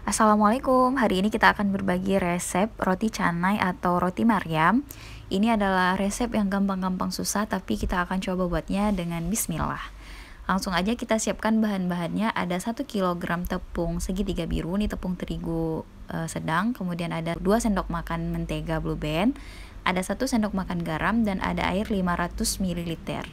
Assalamualaikum, hari ini kita akan berbagi resep roti canai atau roti Maryam. Ini adalah resep yang gampang-gampang susah, tapi kita akan coba buatnya dengan bismillah. Langsung aja kita siapkan bahan-bahannya. Ada 1 kg tepung segitiga biru, ini tepung terigu sedang. Kemudian ada 2 sendok makan mentega Blue Band, ada 1 sendok makan garam, dan ada air 500 ml.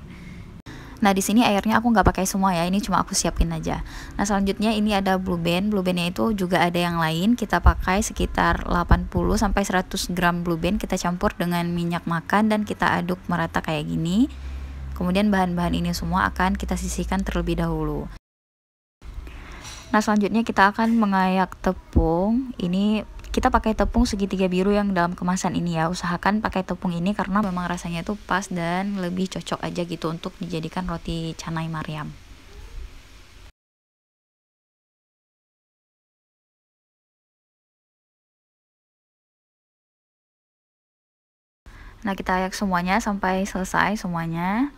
Nah, di sini airnya aku nggak pakai semua ya, ini cuma aku siapin aja. Nah, selanjutnya ini ada Blue Band. Blue Bandnya itu juga ada yang lain. Kita pakai sekitar 80 sampai 100 gram Blue Band. Kita campur dengan minyak makan dan kita aduk merata kayak gini. Kemudian bahan-bahan ini semua akan kita sisihkan terlebih dahulu. Nah, selanjutnya kita akan mengayak tepung. Ini kita pakai tepung segitiga biru yang dalam kemasan ini ya. Usahakan pakai tepung ini karena memang rasanya itu pas dan lebih cocok aja gitu untuk dijadikan roti canai Maryam. Nah, kita ayak semuanya sampai selesai semuanya.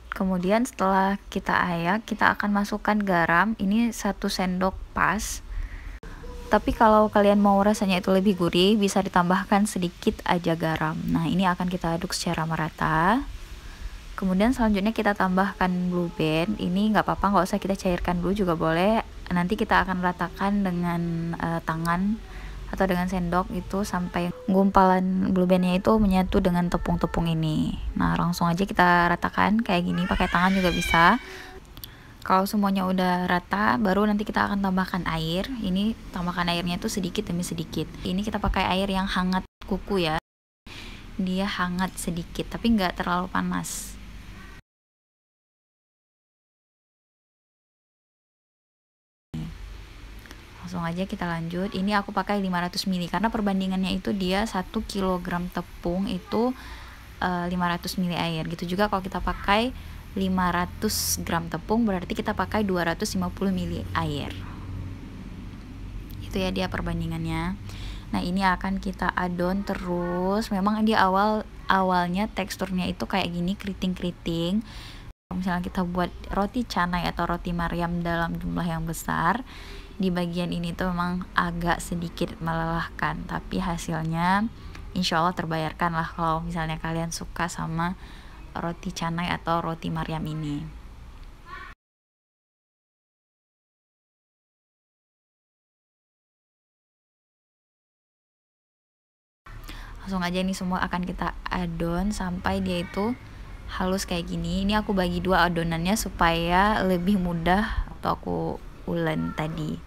Kemudian setelah kita ayak, kita akan masukkan garam. Ini 1 sendok pas. Tapi kalau kalian mau rasanya itu lebih gurih, bisa ditambahkan sedikit aja garam. Nah, ini akan kita aduk secara merata. Kemudian selanjutnya kita tambahkan Blue Band. Ini nggak apa-apa, nggak usah kita cairkan dulu juga boleh. Nanti kita akan ratakan dengan tangan atau dengan sendok itu sampai gumpalan Blue Bandnya itu menyatu dengan tepung-tepung ini. Nah, langsung aja kita ratakan kayak gini, pakai tangan juga bisa. Kalau semuanya udah rata, baru nanti kita akan tambahkan air. Ini tambahkan airnya itu sedikit demi sedikit. Ini kita pakai air yang hangat kuku ya. Dia hangat sedikit, tapi nggak terlalu panas. Langsung aja kita lanjut. Ini aku pakai 500 ml karena perbandingannya itu dia 1 kg tepung itu 500 ml air. Gitu juga kalau kita pakai 500 gram tepung berarti kita pakai 250 ml air. Itu ya dia perbandingannya. Nah, ini akan kita adon terus. Memang di awalnya teksturnya itu kayak gini, keriting-keriting. Kalau misalnya kita buat roti canai atau roti Maryam dalam jumlah yang besar, di bagian ini tuh memang agak sedikit melelahkan, tapi hasilnya insya Allah terbayarkan lah kalau misalnya kalian suka sama roti canai atau roti Maryam ini. Langsung aja ini semua akan kita adon sampai dia itu halus kayak gini. Ini aku bagi 2 adonannya supaya lebih mudah atau aku ulen tadi.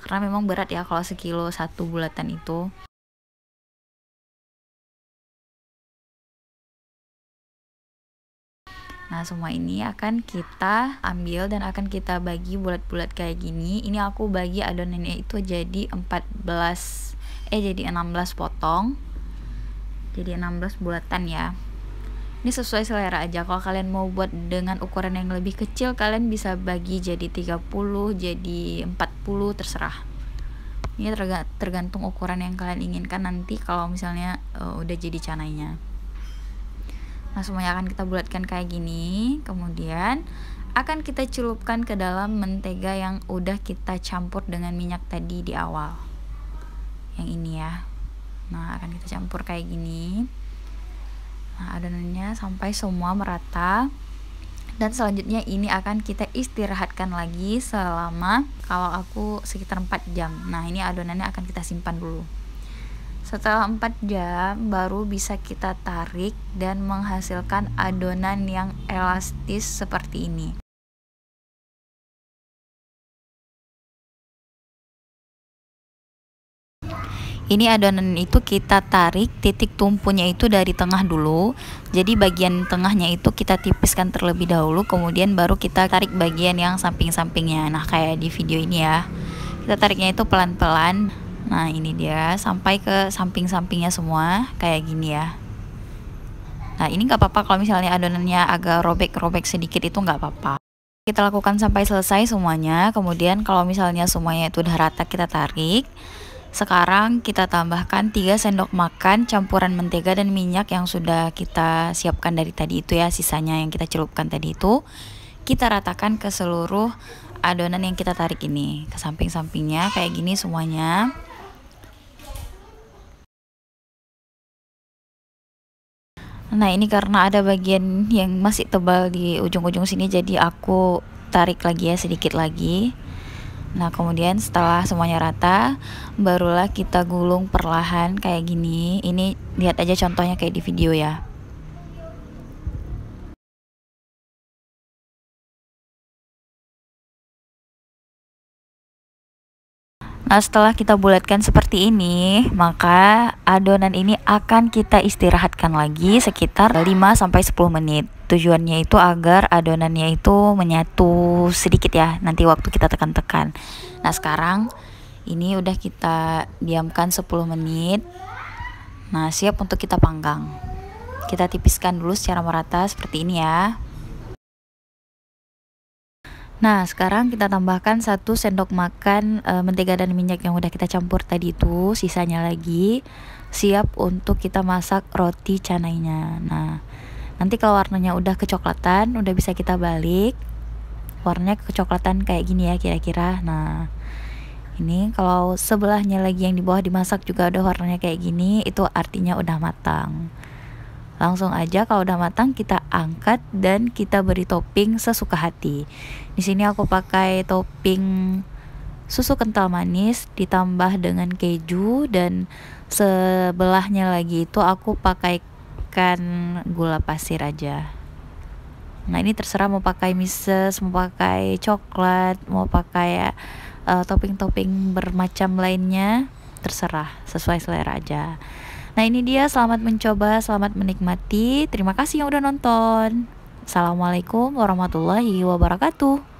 Karena memang berat ya kalau sekilo 1 bulatan itu. Nah, semua ini akan kita ambil dan akan kita bagi bulat-bulat kayak gini. Ini aku bagi adonannya itu jadi 16 potong. Jadi 16 bulatan ya. Ini sesuai selera aja. Kalau kalian mau buat dengan ukuran yang lebih kecil, kalian bisa bagi jadi 30, jadi 40, terserah. Ini tergantung ukuran yang kalian inginkan nanti kalau misalnya udah jadi canainya. Nah, semuanya akan kita bulatkan kayak gini. Kemudian akan kita celupkan ke dalam mentega yang udah kita campur dengan minyak tadi di awal. Yang ini ya. Nah, akan kita campur kayak gini. Nah, adonannya sampai semua merata. Dan selanjutnya ini akan kita istirahatkan lagi selama, kalau aku sekitar 4 jam. Nah, ini adonannya akan kita simpan dulu. Setelah 4 jam baru bisa kita tarik dan menghasilkan adonan yang elastis seperti ini. Ini adonan itu kita tarik titik tumpunya itu dari tengah dulu. Jadi bagian tengahnya itu kita tipiskan terlebih dahulu, kemudian baru kita tarik bagian yang samping-sampingnya. Nah, kayak di video ini ya. Kita tariknya itu pelan-pelan. Nah, ini dia sampai ke samping-sampingnya semua kayak gini ya. Nah, ini nggak apa-apa kalau misalnya adonannya agak robek-robek sedikit, itu nggak apa-apa. Kita lakukan sampai selesai semuanya. Kemudian kalau misalnya semuanya itu udah rata, kita tarik. Sekarang kita tambahkan 3 sendok makan campuran mentega dan minyak yang sudah kita siapkan dari tadi itu ya, sisanya yang kita celupkan tadi itu. Kita ratakan ke seluruh adonan yang kita tarik ini ke samping-sampingnya kayak gini semuanya. Nah, ini karena ada bagian yang masih tebal di ujung-ujung sini, jadi aku tarik lagi ya, sedikit lagi. Nah, kemudian setelah semuanya rata, barulah kita gulung perlahan kayak gini. Ini lihat aja contohnya kayak di video ya. Nah, setelah kita bulatkan seperti ini, maka adonan ini akan kita istirahatkan lagi sekitar 5-10 menit. Tujuannya itu agar adonannya itu menyatu sedikit ya, nanti waktu kita tekan-tekan. Nah, sekarang ini udah kita diamkan 10 menit. Nah, siap untuk kita panggang. Kita tipiskan dulu secara merata seperti ini ya. Nah, sekarang kita tambahkan 1 sendok makan mentega dan minyak yang udah kita campur tadi itu, sisanya lagi. Siap untuk kita masak roti canainya. Nah, nanti kalau warnanya udah kecoklatan, udah bisa kita balik. Warnanya kecoklatan kayak gini ya kira-kira. Nah, ini kalau sebelahnya lagi yang di bawah dimasak juga udah warnanya kayak gini, itu artinya udah matang. Langsung aja kalau udah matang kita angkat dan kita beri topping sesuka hati. Di sini aku pakai topping susu kental manis ditambah dengan keju, dan sebelahnya lagi itu aku pakaikan gula pasir aja. Nah, ini terserah mau pakai mises, mau pakai coklat, mau pakai topping-topping bermacam lainnya, terserah, sesuai selera aja. Nah, ini dia, selamat mencoba, selamat menikmati. Terima kasih yang udah nonton. Assalamualaikum warahmatullahi wabarakatuh.